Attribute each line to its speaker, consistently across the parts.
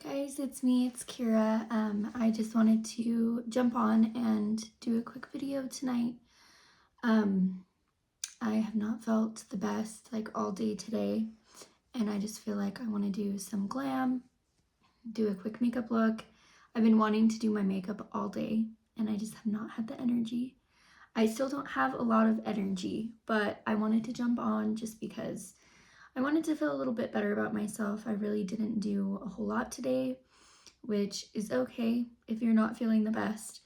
Speaker 1: Guys, it's me, it's Kira. I just wanted to jump on and do a quick video tonight. Um, I have not felt the best like all day today, and I just feel like I want to do some glam, do a quick makeup look. I've been wanting to do my makeup all day, and I just have not had the energy. I still don't have a lot of energy, but I wanted to jump on just because I wanted to feel a little bit better about myself. I really didn't do a whole lot today, which is okay if you're not feeling the best.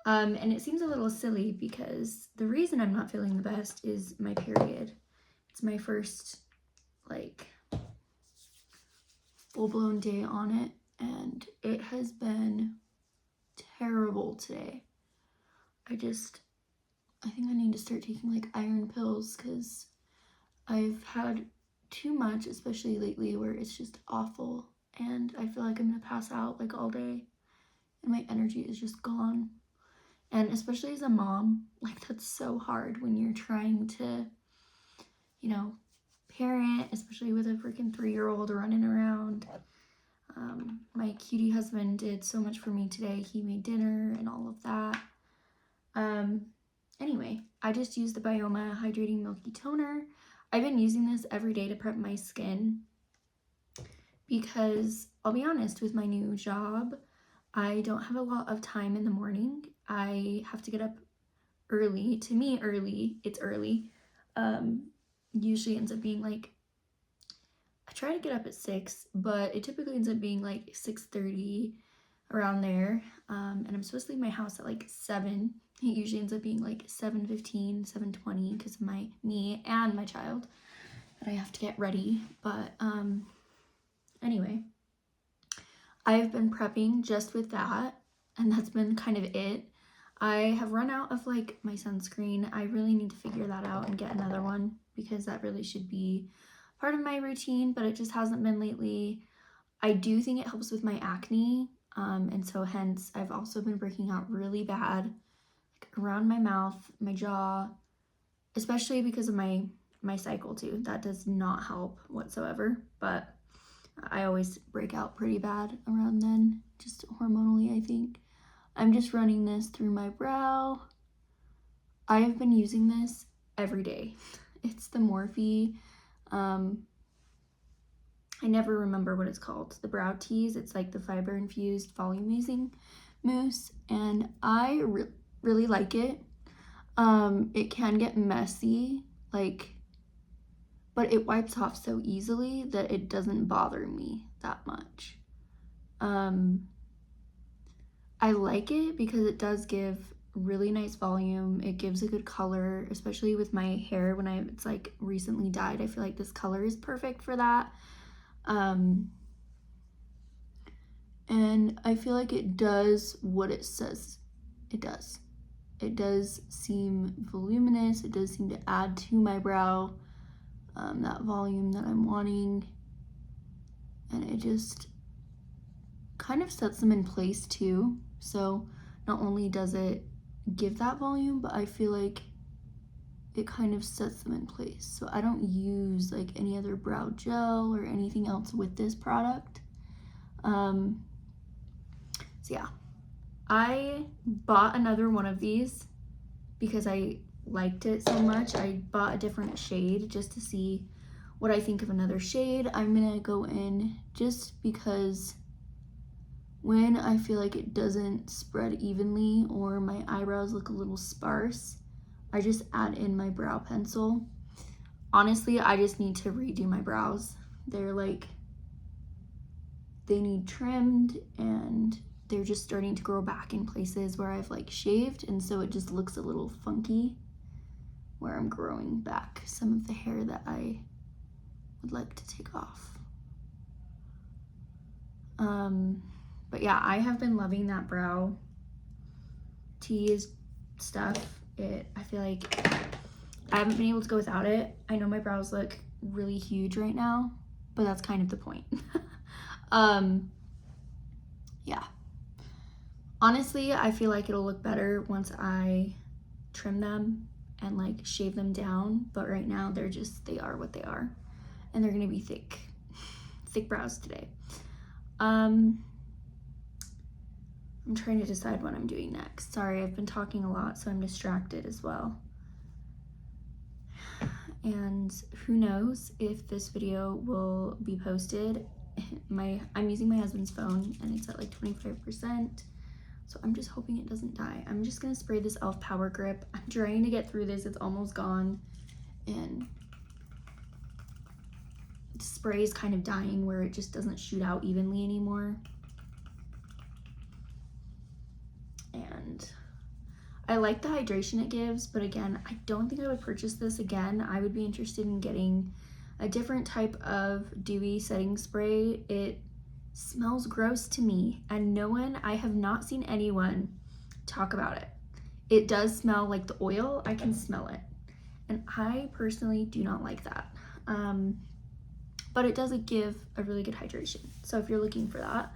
Speaker 1: And it seems a little silly because the reason I'm not feeling the best is my period. It's my first, like, full-blown day on it, and it has been terrible today. I think I need to start taking, like, iron pills because I've had too much, especially lately, where it's just awful, and I feel like I'm gonna pass out, like, all day, and my energy is just gone. And especially as a mom, like, that's so hard when you're trying to, parent, especially with a freaking 3-year-old running around. My cutie husband did so much for me today. He made dinner and all of that. Anyway, I just used the Bioma Hydrating Milky Toner. I've been using this every day to prep my skin because, I'll be honest, with my new job, I don't have a lot of time in the morning. I have to get up early. To me, it's early. Usually ends up being like, I try to get up at 6, but it typically ends up being like 6:30, around there. And I'm supposed to leave my house at like 7. It usually ends up being like 7:15, 7:20 because of me and my child that I have to get ready. But anyway, I've been prepping just with that, and that's been kind of it. I have run out of like my sunscreen. I really need to figure that out and get another one because that really should be part of my routine, but it just hasn't been lately. I do think it helps with my acne, and so hence I've also been breaking out really bad, like around my mouth, my jaw, especially because of my cycle too. That does not help whatsoever, but I always break out pretty bad around then, just hormonally, I think. I'm just running this through my brow. I have been using this every day. It's the Morphe. I never remember what it's called. The Brow Tease. It's like the fiber infused volumizing mousse, and I really like it. It can get messy, like, but it wipes off so easily that it doesn't bother me that much. I like it because it does give really nice volume. It gives a good color, especially with my hair when it's like recently dyed. I feel like this color is perfect for that. And I feel like it does what it says it does. It does seem voluminous. It does seem to add to my brow that volume that I'm wanting. And it just kind of sets them in place too. So not only does it give that volume, but I feel like it kind of sets them in place. So I don't use like any other brow gel or anything else with this product. So yeah, I bought another one of these because I liked it so much. I bought a different shade just to see what I think of another shade. I'm gonna go in just because when I feel like it doesn't spread evenly or my eyebrows look a little sparse, I just add in my brow pencil. Honestly, I just need to redo my brows. They're like, they need trimmed and they're just starting to grow back in places where I've like shaved, and so it just looks a little funky where I'm growing back some of the hair that I would like to take off. But yeah, I have been loving that brow tease stuff. I feel like I haven't been able to go without it. I know my brows look really huge right now, but that's kind of the point. Yeah. Honestly, I feel like it'll look better once I trim them and like shave them down, but right now they are what they are, and they're gonna be thick brows today. I'm trying to decide what I'm doing next. Sorry, I've been talking a lot, so I'm distracted as well. And who knows if this video will be posted. I'm using my husband's phone and it's at like 25%. So I'm just hoping it doesn't die. I'm just gonna spray this e.l.f. Power Grip. I'm trying to get through this. It's almost gone. And the spray is kind of dying where it just doesn't shoot out evenly anymore. And I like the hydration it gives, but again, I don't think I would purchase this again. I would be interested in getting a different type of dewy setting spray. It smells gross to me, and I have not seen anyone talk about it. It does smell like the oil. I can smell it, and I personally do not like that. But it does give a really good hydration. So if you're looking for that,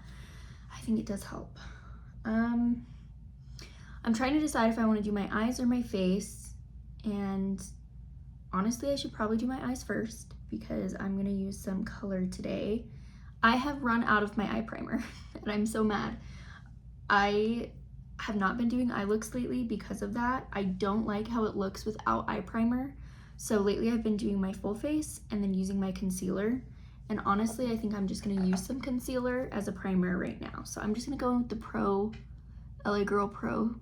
Speaker 1: I think it does help. I'm trying to decide if I want to do my eyes or my face, and honestly, I should probably do my eyes first because I'm going to use some color today. I have run out of my eye primer and I'm so mad. I have not been doing eye looks lately because of that. I don't like how it looks without eye primer. So lately I've been doing my full face and then using my concealer. And honestly, I think I'm just going to use some concealer as a primer right now. So I'm just going to go in with the LA Girl Pro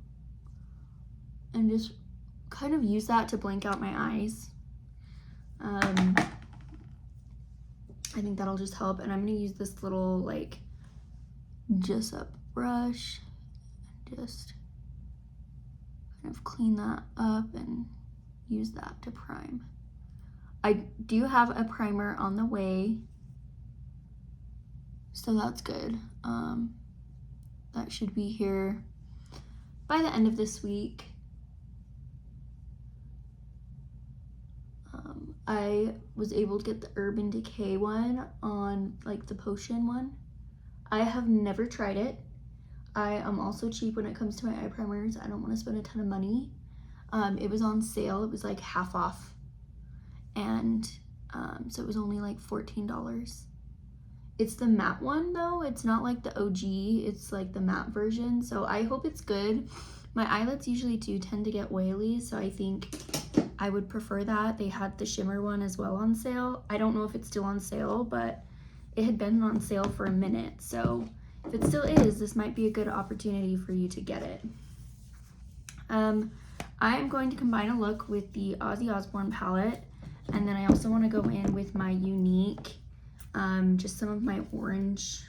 Speaker 1: and just kind of use that to blank out my eyes. I think that'll just help. And I'm gonna use this little like Jessup brush and just kind of clean that up and use that to prime. I do have a primer on the way, so that's good. That should be here by the end of this week. I was able to get the Urban Decay one on like the potion one. I have never tried it. I am also cheap when it comes to my eye primers. I don't want to spend a ton of money. It was on sale. It was like half off. And so it was only like $14. It's the matte one though. It's not like the OG. It's like the matte version. So I hope it's good. My eyelids usually do tend to get oily, so I think I would prefer that. They had the shimmer one as well on sale. I don't know if it's still on sale, but it had been on sale for a minute. So if it still is, this might be a good opportunity for you to get it. I am going to combine a look with the Ozzy Osbourne palette. And then I also want to go in with my Unique, just some of my orange,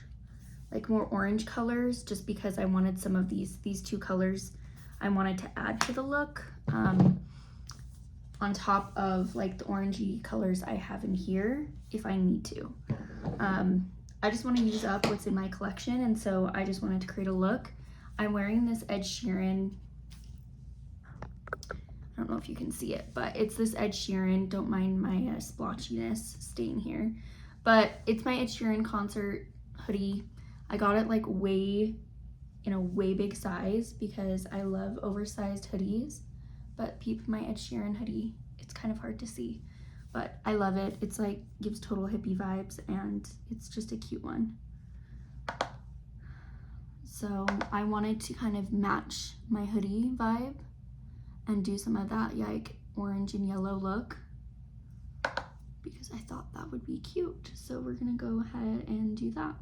Speaker 1: like more orange colors, just because I wanted some of these two colors I wanted to add to the look. On top of like the orangey colors I have in here if I need to. I just want to use up what's in my collection, and so I just wanted to create a look. I'm wearing this Ed Sheeran, I don't know if you can see it, but it's this Ed Sheeran, don't mind my splotchiness stain here, but it's my Ed Sheeran concert hoodie. I got it like in a way big size because I love oversized hoodies. But peep my Ed Sheeran hoodie. It's kind of hard to see, but I love it. It's like gives total hippie vibes, and it's just a cute one. So I wanted to kind of match my hoodie vibe and do some of that like orange and yellow look because I thought that would be cute. So we're gonna go ahead and do that.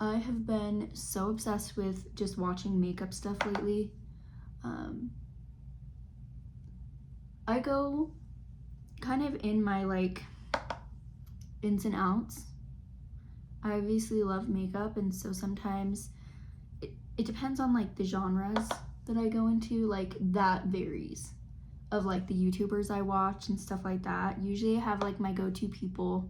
Speaker 1: I have been so obsessed with just watching makeup stuff lately. I go kind of in my like ins and outs. I obviously love makeup, and so sometimes it depends on like the genres that I go into, like that varies of like the YouTubers I watch and stuff like that. Usually I have like my go-to people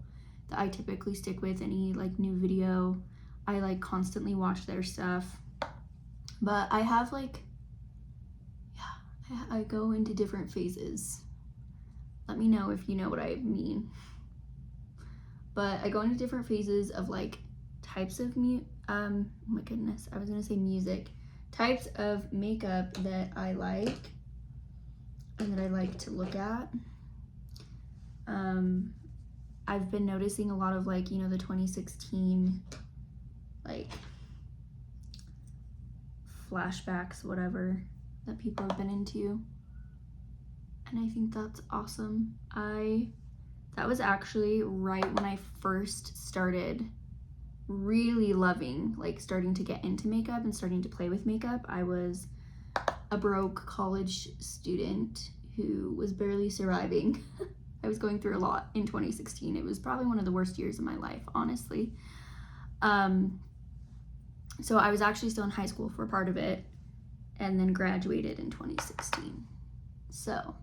Speaker 1: that I typically stick with. Any like new video, I like constantly watch their stuff. But I have like, yeah, I go into different phases. Let me know if you know what I mean. But I go into different phases of like types of oh my goodness, I was gonna say music. Types of makeup that I like. and that I like to look at. I've been noticing a lot of like, you know, the 2016 like flashbacks, whatever, that people have been into. And I think that's awesome. That was actually right when I first started really loving, like starting to get into makeup and starting to play with makeup. I was a broke college student who was barely surviving. I was going through a lot in 2016. It was probably one of the worst years of my life, honestly. So I was actually still in high school for part of it, and then graduated in 2016. So,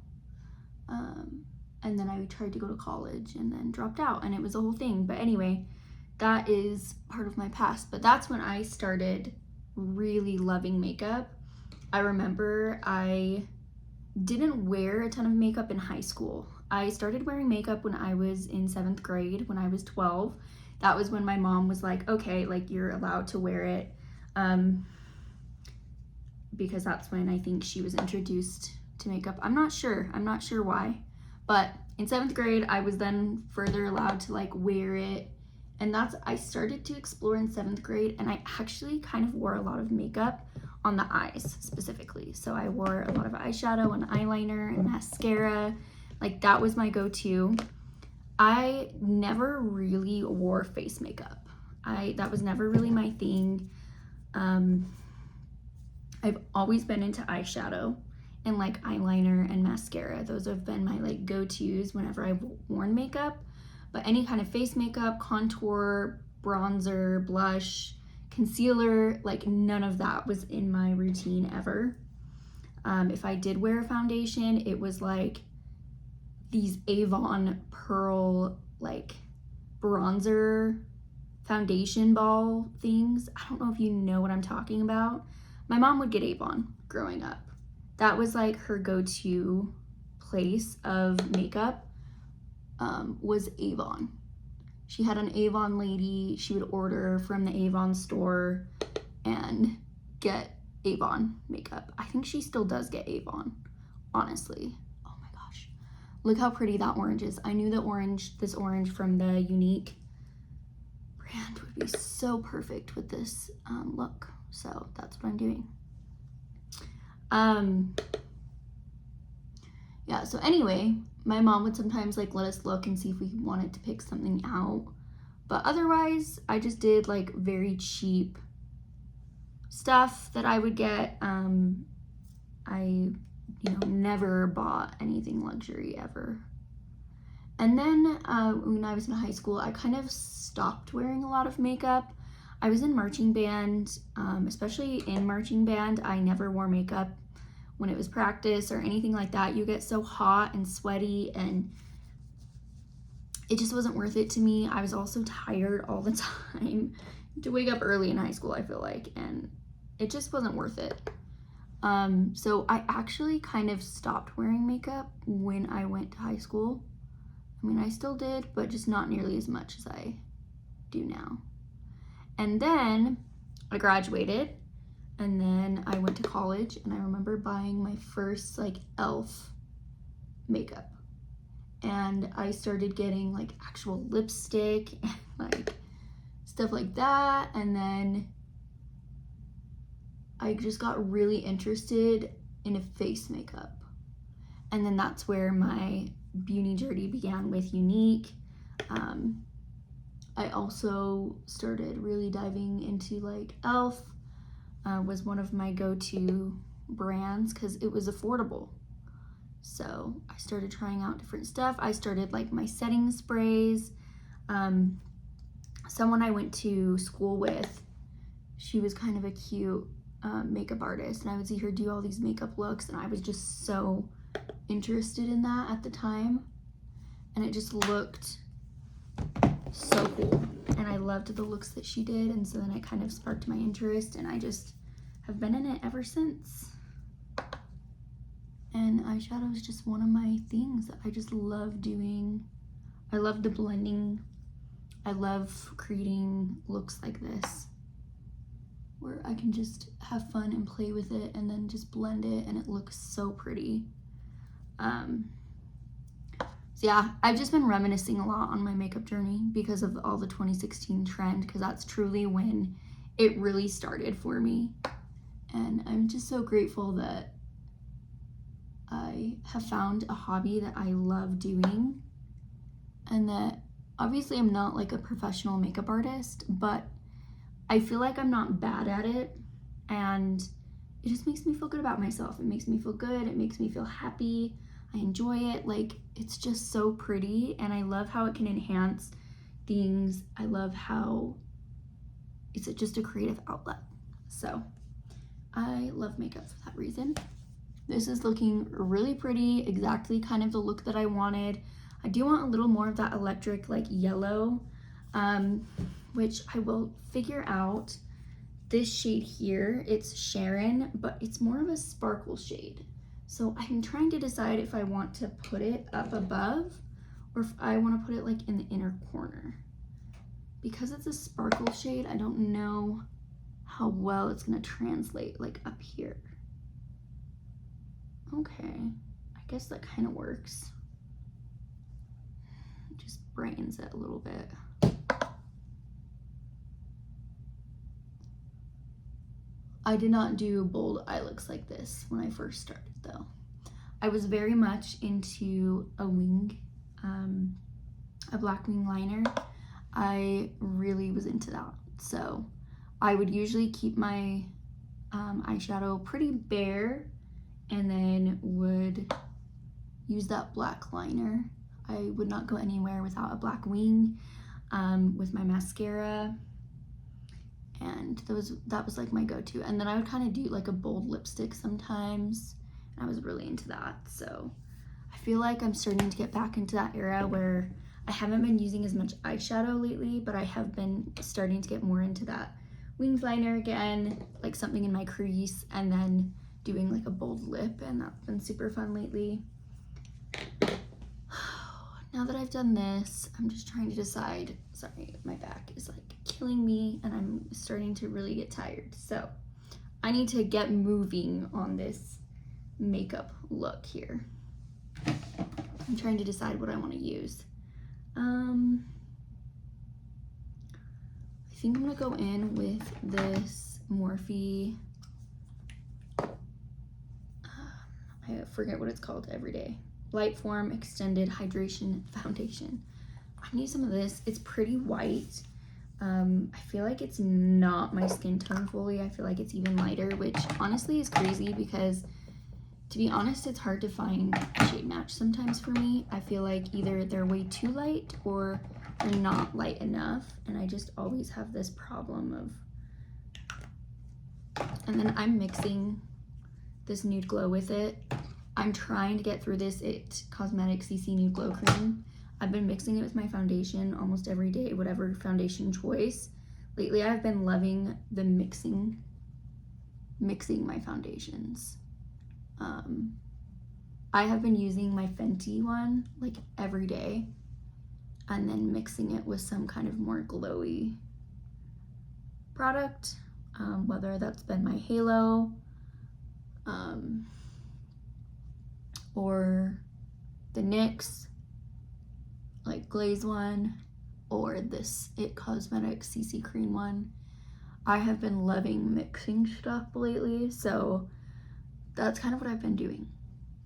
Speaker 1: and then I tried to go to college and then dropped out, and it was a whole thing. But anyway, that is part of my past. But that's when I started really loving makeup. I remember I didn't wear a ton of makeup in high school. I started wearing makeup when I was in 7th grade, when I was 12. That was when my mom was like, okay, like you're allowed to wear it. Because that's when I think she was introduced to makeup. I'm not sure why. But in 7th grade, I was then further allowed to like wear it. And I started to explore in 7th grade, and I actually kind of wore a lot of makeup on the eyes specifically. So I wore a lot of eyeshadow and eyeliner and mascara. Like that was my go-to. I never really wore face makeup. That was never really my thing. I've always been into eyeshadow and like eyeliner and mascara. Those have been my like go-tos whenever I've worn makeup. But any kind of face makeup, contour, bronzer, blush, concealer, like none of that was in my routine ever. If I did wear a foundation, it was like these Avon Pearl like bronzer foundation ball things. I don't know if you know what I'm talking about. My mom would get Avon growing up. That was like her go-to place of makeup, was Avon. She had an Avon lady. She would order from the Avon store and get Avon makeup. I think she still does get Avon, honestly. Oh my gosh. Look how pretty that orange is. I knew this orange from the Younique brand would be so perfect with this look. So that's what I'm doing. Yeah, so anyway, my mom would sometimes like let us look and see if we wanted to pick something out. But otherwise, I just did like very cheap stuff that I would get. I, never bought anything luxury ever. And then when I was in high school, I kind of stopped wearing a lot of makeup. I was in marching band, especially in marching band, I never wore makeup when it was practice or anything like that. You get so hot and sweaty, and it just wasn't worth it to me. I was also tired all the time. To wake up early in high school, I feel like, and it just wasn't worth it. So I actually kind of stopped wearing makeup when I went to high school. I mean, I still did, but just not nearly as much as I do now. And then I graduated, and then I went to college, and I remember buying my first like e.l.f. makeup. And I started getting like actual lipstick and like stuff like that. And then I just got really interested in a face makeup. And then that's where my beauty journey began with Younique. I also started really diving into like e.l.f. Was one of my go-to brands because it was affordable. So I started trying out different stuff. I started like my setting sprays. Someone I went to school with, she was kind of a cute makeup artist, and I would see her do all these makeup looks, and I was just so interested in that at the time, and it just looked so cool, and I loved the looks that she did. And so then it kind of sparked my interest, and I just have been in it ever since. And eyeshadow is just one of my things that I just love doing. I love the blending. I love creating looks like this, where I can just have fun and play with it and then just blend it, and it looks so pretty. So yeah, I've just been reminiscing a lot on my makeup journey because of all the 2016 trend, because that's truly when it really started for me. And I'm just so grateful that I have found a hobby that I love doing, and that obviously I'm not like a professional makeup artist, but I feel like I'm not bad at it, and it just makes me feel good about myself. It makes me feel good. It makes me feel happy. I enjoy it. Like, it's just so pretty, and I love how it can enhance things. I love how it's just a creative outlet. So I love makeup for that reason. This is looking really pretty, exactly kind of the look that I wanted. I do want a little more of that electric like yellow, which I will figure out. This shade here, it's Sharon, but it's more of a sparkle shade. So I'm trying to decide if I want to put it up above or if I want to put it like in the inner corner. Because it's a sparkle shade, I don't know how well it's gonna translate like up here. Okay, I guess that kind of works. It just brightens it a little bit. I did not do bold eye looks like this when I first started though. I was very much into a wing, a black wing liner. I really was into that. So I would usually keep my eyeshadow pretty bare and then would use that black liner. I would not go anywhere without a black wing with my mascara, and that was like my go-to. And then I would kind of do like a bold lipstick sometimes, and I was really into that. So I feel like I'm starting to get back into that era where I haven't been using as much eyeshadow lately, but I have been starting to get more into that winged liner again, like something in my crease, and then doing like a bold lip, and that's been super fun lately. Now that I've done this, I'm just trying to decide. Sorry, my back is like killing me and I'm starting to really get tired. So I need to get moving on this makeup look here. I'm trying to decide what I want to use. I think I'm gonna go in with this Morphe, I forget what it's called, Everyday Lightform Extended Hydration Foundation. I need some of this. It's pretty white. I feel like it's not my skin tone fully. I feel like it's even lighter, which honestly is crazy because, to be honest, it's hard to find a shade match sometimes for me. I feel like either they're way too light or they're not light enough, and I just always have this problem of... And then I'm mixing this Nude Glow with it. I'm trying to get through this IT Cosmetics CC Nude Glow Cream. I've been mixing it with my foundation almost every day, whatever foundation choice. Lately, I've been loving the mixing my foundations. I have been using my Fenty one like every day, and then mixing it with some kind of more glowy product, whether that's been my Halo, or the NYX like glaze one, or this IT Cosmetics CC cream one. I have been loving mixing stuff lately, so that's kind of what I've been doing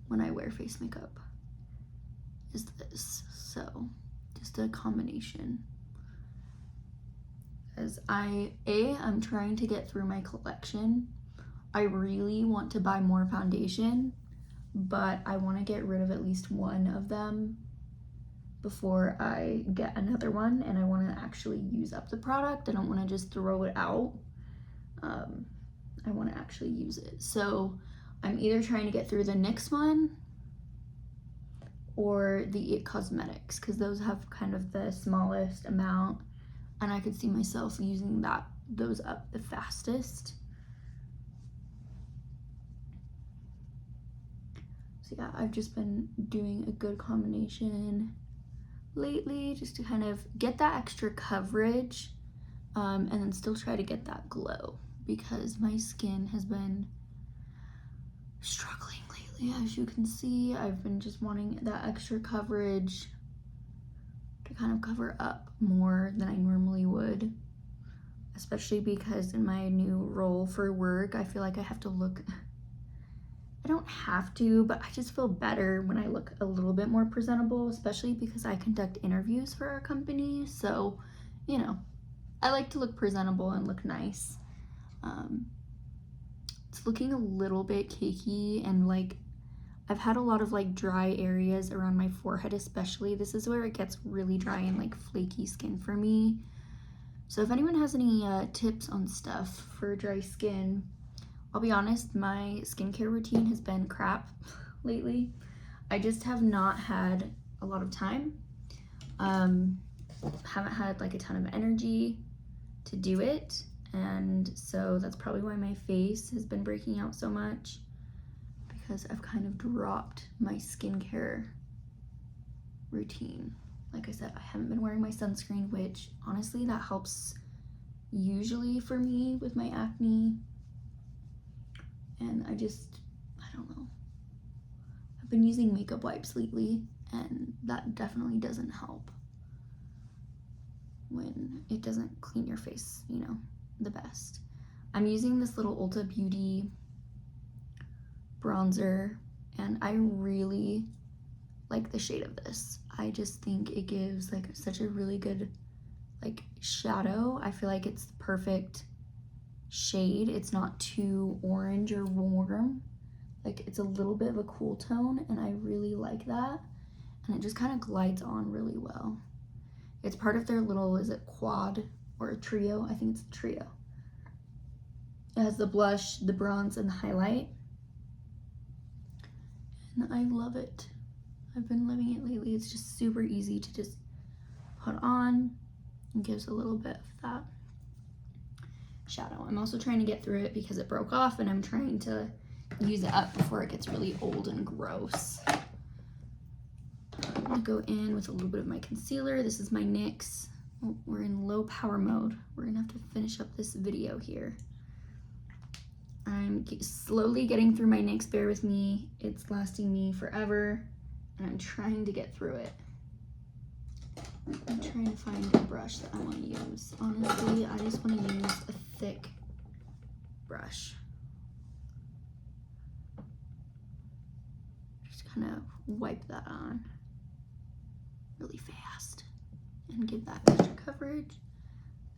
Speaker 1: when I wear face makeup, is this. So just a combination, as I'm trying to get through my collection. I really want to buy more foundation, but I want to get rid of at least one of them before I get another one, and I want to actually use up the product. I don't want to just throw it out. I want to actually use it. So I'm either trying to get through the NYX one or the IT Cosmetics, because those have kind of the smallest amount, and I could see myself using those up the fastest. So yeah, I've just been doing a good combination lately just to kind of get that extra coverage, and then still try to get that glow, because my skin has been struggling lately. yeah, as you can see, I've been just wanting that extra coverage to kind of cover up more than I normally would, especially because in my new role for work, I feel like I have to look, I don't have to, but I just feel better when I look a little bit more presentable, especially because I conduct interviews for our company. So, you know, I like to look presentable and look nice. It's looking a little bit cakey, and like I've had a lot of like dry areas around my forehead, especially. This is where it gets really dry and like flaky skin for me. So if anyone has any tips on stuff for dry skin, I'll be honest, my skincare routine has been crap lately. I just have not had a lot of time. Haven't had like a ton of energy to do it. And so that's probably why my face has been breaking out so much, because I've kind of dropped my skincare routine. Like I said, I haven't been wearing my sunscreen, which honestly that helps usually for me with my acne. And I don't know. I've been using makeup wipes lately, and that definitely doesn't help when it doesn't clean your face, you know, the best. I'm using this little Ulta Beauty bronzer, and I really like the shade of this. I just think it gives like such a really good like shadow. I feel like it's the perfect shade. It's not too orange or warm. Like it's a little bit of a cool tone, and I really like that. And it just kind of glides on really well. It's part of their little, is it quad or a trio? I think it's a trio. It has the blush, the bronze, and the highlight. And I love it. I've been loving it lately. It's just super easy to just put on. It gives a little bit of that shadow. I'm also trying to get through it because it broke off, and I'm trying to use it up before it gets really old and gross. I'm gonna go in with a little bit of my concealer. This is my NYX. Oh, we're in low power mode. We're gonna have to finish up this video here. I'm slowly getting through my NYX, bear with me. It's lasting me forever, and I'm trying to get through it. I'm trying to find a brush that I want to use. Honestly, I just want to use a thick brush. Just kind of wipe that on really fast and give that extra coverage.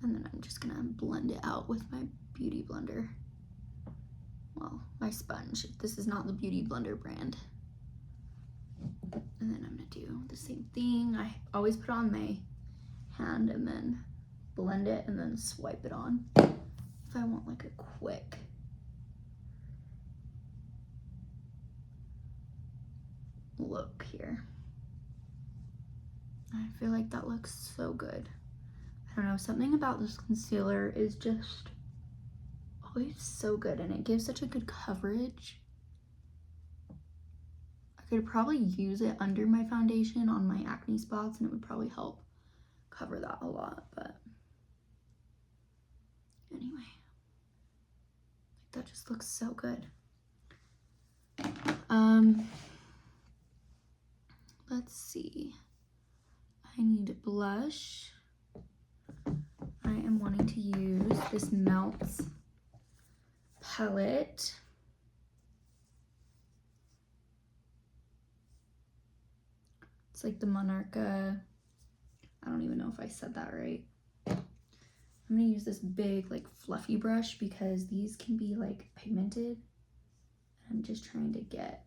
Speaker 1: And then I'm just gonna blend it out with my Beauty Blender. Well, my sponge. This is not the Beauty Blender brand. And then I'm gonna do the same thing. I always put on my hand and then blend it and then swipe it on if I want like a quick look here. I feel like that looks so good. I don't know, something about this concealer is just always so good, and it gives such a good coverage. I could probably use it under my foundation on my acne spots, and it would probably help cover that a lot, but anyway, that just looks so good. Let's see. I need blush. I am wanting to use this Melts palette. It's like the Monarcha. I don't even know if I said that right. I'm gonna use this big like fluffy brush because these can be like pigmented. I'm just trying to get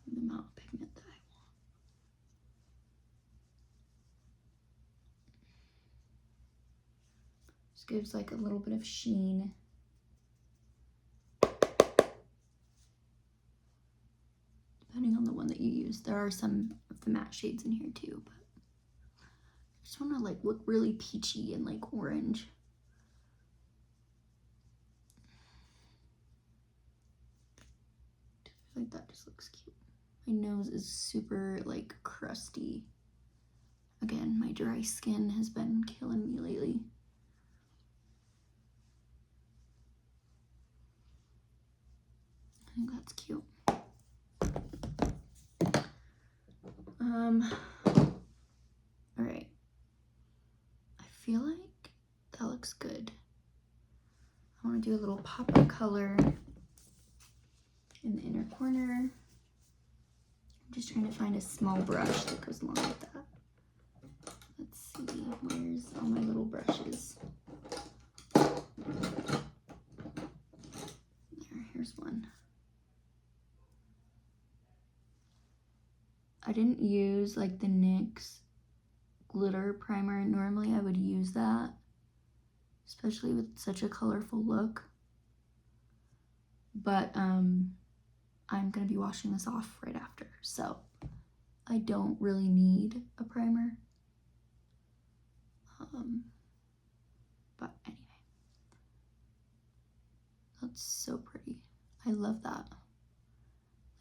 Speaker 1: the amount of pigment that I want. Just gives like a little bit of sheen. Depending on the one that you use. There are some of the matte shades in here too, but I just want to like look really peachy and like orange. I feel like that just looks cute. My nose is super like crusty. Again, my dry skin has been killing me lately. I think that's cute. All right. I feel like that looks good. I want to do a little pop of color in the inner corner. I'm just trying to find a small brush that goes along with that. Let's see, where's all my little brushes? Here's one. I didn't use like the NYX glitter primer. Normally I would use that, especially with such a colorful look. But I'm gonna be washing this off right after, so I don't really need a primer. But anyway, that's so pretty. I love that,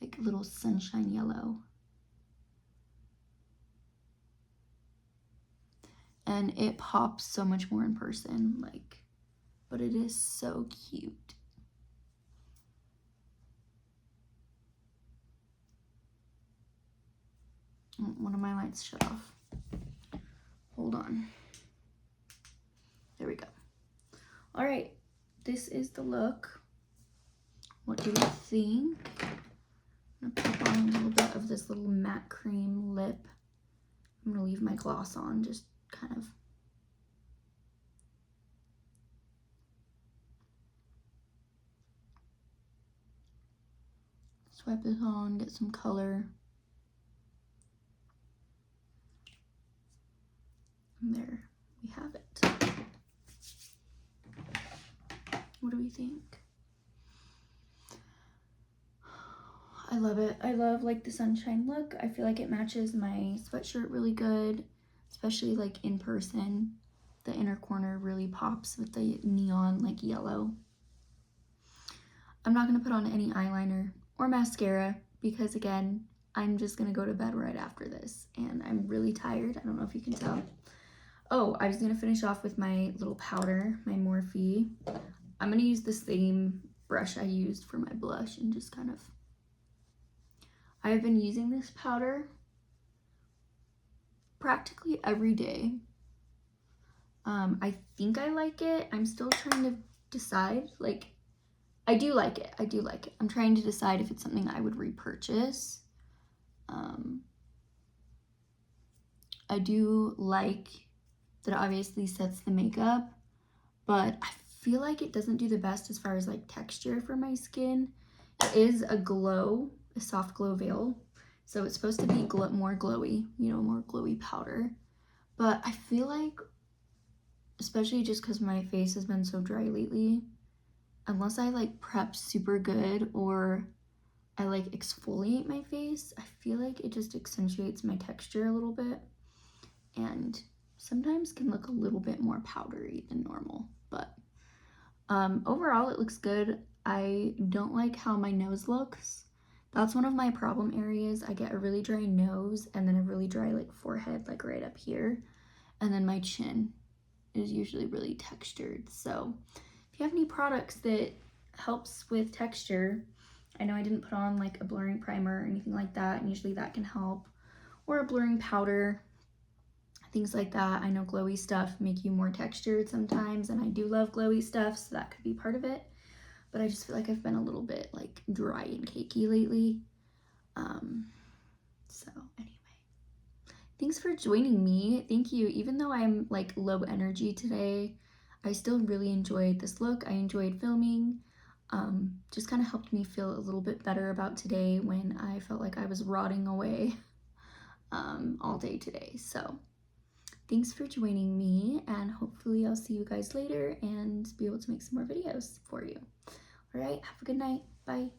Speaker 1: like little sunshine yellow. And it pops so much more in person, like, but it is so cute. One of my lights shut off. Hold on. There we go. All right, this is the look. What do you think? I'm gonna put on a little bit of this little matte cream lip. I'm gonna leave my gloss on, just kind of. Swipe this on, get some color. And there we have it. What do we think? I love it. I love like the sunshine look. I feel like it matches my sweatshirt really good, especially like in person. The inner corner really pops with the neon like yellow. I'm not gonna put on any eyeliner or mascara because again, I'm just gonna go to bed right after this and I'm really tired. I don't know if you can tell. Oh, I was gonna finish off with my little powder, my Morphe. I'm gonna use the same brush I used for my blush and just kind of, I've been using this powder practically every day. I think I like it. I'm still trying to decide. Like, I do like it. I do like it. I'm trying to decide if it's something I would repurchase. I do like that it obviously sets the makeup, but I feel like it doesn't do the best as far as like texture for my skin. It is a glow, a soft glow veil. So it's supposed to be more glowy, you know, more glowy powder. But I feel like, especially just because my face has been so dry lately, unless I like prep super good or I like exfoliate my face, I feel like it just accentuates my texture a little bit and sometimes can look a little bit more powdery than normal. But overall it looks good. I don't like how my nose looks. That's one of my problem areas. I get a really dry nose and then a really dry like forehead, like right up here. And then my chin is usually really textured. So if you have any products that helps with texture, I know I didn't put on like a blurring primer or anything like that, and usually that can help, or a blurring powder, things like that. I know glowy stuff make you more textured sometimes, and I do love glowy stuff, so that could be part of it. But I just feel like I've been a little bit like dry and cakey lately. So anyway, thanks for joining me. Thank you. Even though I'm like low energy today, I still really enjoyed this look. I enjoyed filming. Just kind of helped me feel a little bit better about today when I felt like I was rotting away all day today. So thanks for joining me, and hopefully I'll see you guys later and be able to make some more videos for you. All right, have a good night. Bye.